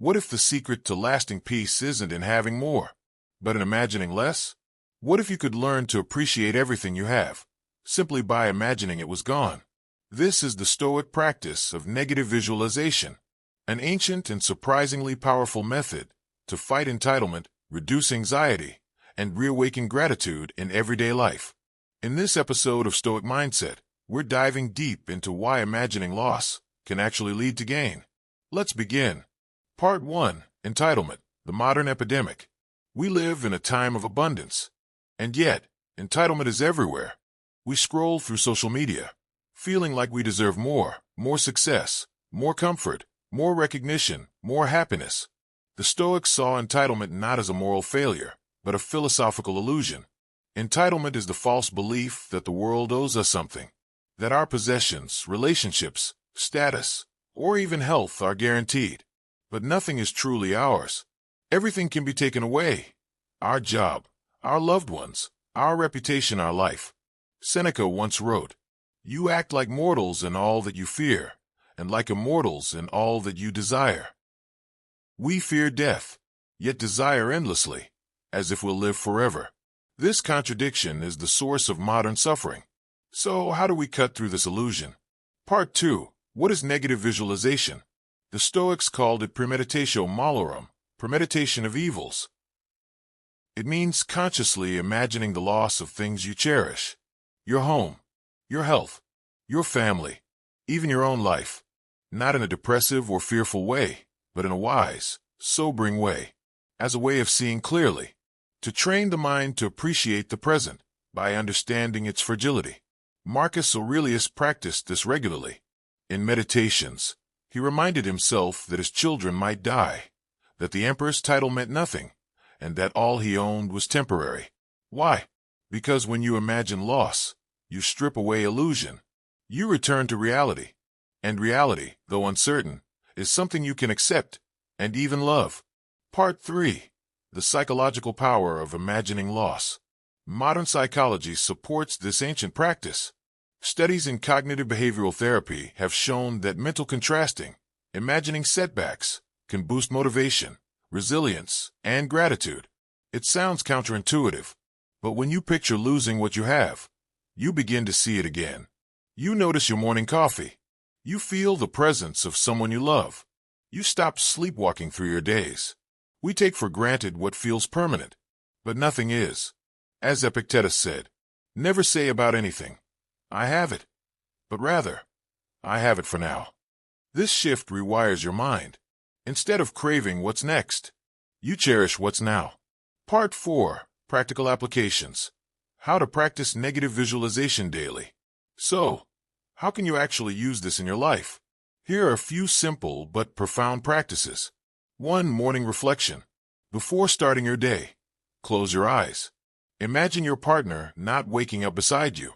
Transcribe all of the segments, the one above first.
What if the secret to lasting peace isn't in having more, but in imagining less? What if you could learn to appreciate everything you have, simply by imagining it was gone? This is the Stoic practice of negative visualization, an ancient and surprisingly powerful method to fight entitlement, reduce anxiety, and reawaken gratitude in everyday life. In this episode of Stoic Mindset, we're diving deep into why imagining loss can actually lead to gain. Let's begin. Part 1. Entitlement, the modern epidemic. We live in a time of abundance, and yet, entitlement is everywhere. We scroll through social media, feeling like we deserve more success, more comfort, more recognition, more happiness. The Stoics saw entitlement not as a moral failure, but a philosophical illusion. Entitlement is the false belief that the world owes us something, that our possessions, relationships, status, or even health are guaranteed. But nothing is truly ours. Everything can be taken away. Our job, our loved ones, our reputation, our life. Seneca once wrote, "You act like mortals in all that you fear, and like immortals in all that you desire." We fear death, yet desire endlessly, as if we'll live forever. This contradiction is the source of modern suffering. So how do we cut through this illusion? Part 2. What is negative visualization? The Stoics called it Premeditation, Malorum, premeditation of evils. It means consciously imagining the loss of things you cherish. Your home, your health, your family, even your own life. Not in a depressive or fearful way, but in a wise, sobering way. As a way of seeing clearly. To train the mind to appreciate the present by understanding its fragility. Marcus Aurelius practiced this regularly. In Meditations, he reminded himself that his children might die, that the emperor's title meant nothing, and that all he owned was temporary. Why? Because when you imagine loss, you strip away illusion. You return to reality. And reality, though uncertain, is something you can accept and even love. Part 3. The psychological power of imagining loss. Modern psychology supports this ancient practice. Studies in cognitive behavioral therapy have shown that mental contrasting, imagining setbacks, can boost motivation, resilience, and gratitude. It sounds counterintuitive, but when you picture losing what you have, you begin to see it again. You notice your morning coffee. You feel the presence of someone you love. You stop sleepwalking through your days. We take for granted what feels permanent, but nothing is. As Epictetus said, never say about anything, "I have it," but rather, "I have it for now." This shift rewires your mind. Instead of craving what's next, you cherish what's now. Part 4. Practical applications. How to practice negative visualization daily. So, how can you actually use this in your life? Here are a few simple but profound practices. 1. Morning reflection. Before starting your day, close your eyes. Imagine your partner not waking up beside you.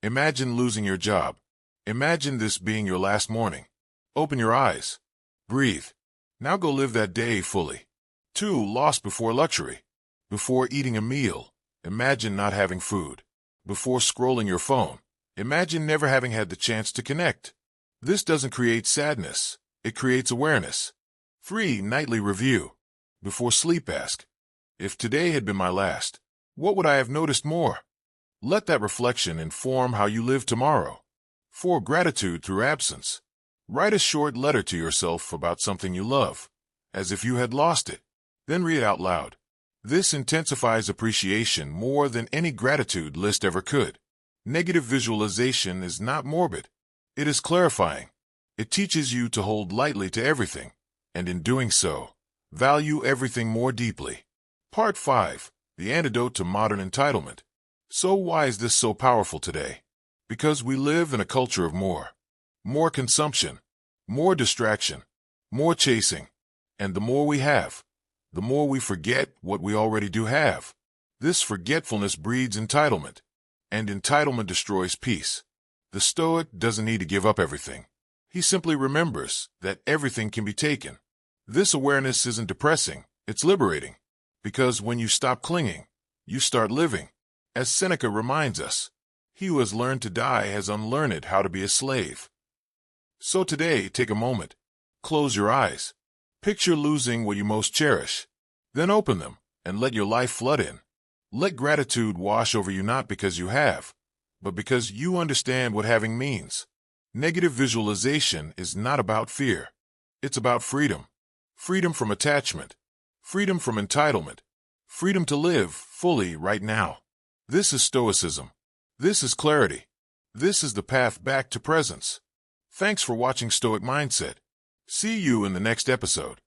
Imagine losing your job. Imagine this being your last morning. Open your eyes. Breathe. Now go live that day fully. 2. Loss before luxury. Before eating a meal, imagine not having food. Before scrolling your phone, imagine never having had the chance to connect. This doesn't create sadness, it creates awareness. 3. Nightly review. Before sleep, ask, if today had been my last, what would I have noticed more? Let that reflection inform how you live tomorrow. 4. Gratitude through absence. Write a short letter to yourself about something you love, as if you had lost it. Then read it out loud. This intensifies appreciation more than any gratitude list ever could. Negative visualization is not morbid. It is clarifying. It teaches you to hold lightly to everything, and in doing so, value everything more deeply. Part 5. The Antidote to Modern Entitlement. So why is this so powerful today? Because we live in a culture of more. More consumption, more distraction, more chasing. And the more we have, the more we forget what we already do have. This forgetfulness breeds entitlement, and entitlement destroys peace. The Stoic doesn't need to give up everything. He simply remembers that everything can be taken. This awareness isn't depressing, it's liberating. Because when you stop clinging, you start living. As Seneca reminds us, he who has learned to die has unlearned how to be a slave. So today, take a moment. Close your eyes. Picture losing what you most cherish. Then open them and let your life flood in. Let gratitude wash over you not because you have, but because you understand what having means. Negative visualization is not about fear. It's about freedom. Freedom from attachment. Freedom from entitlement. Freedom to live fully right now. This is Stoicism. This is clarity. This is the path back to presence. Thanks for watching Stoic Mindset. See you in the next episode.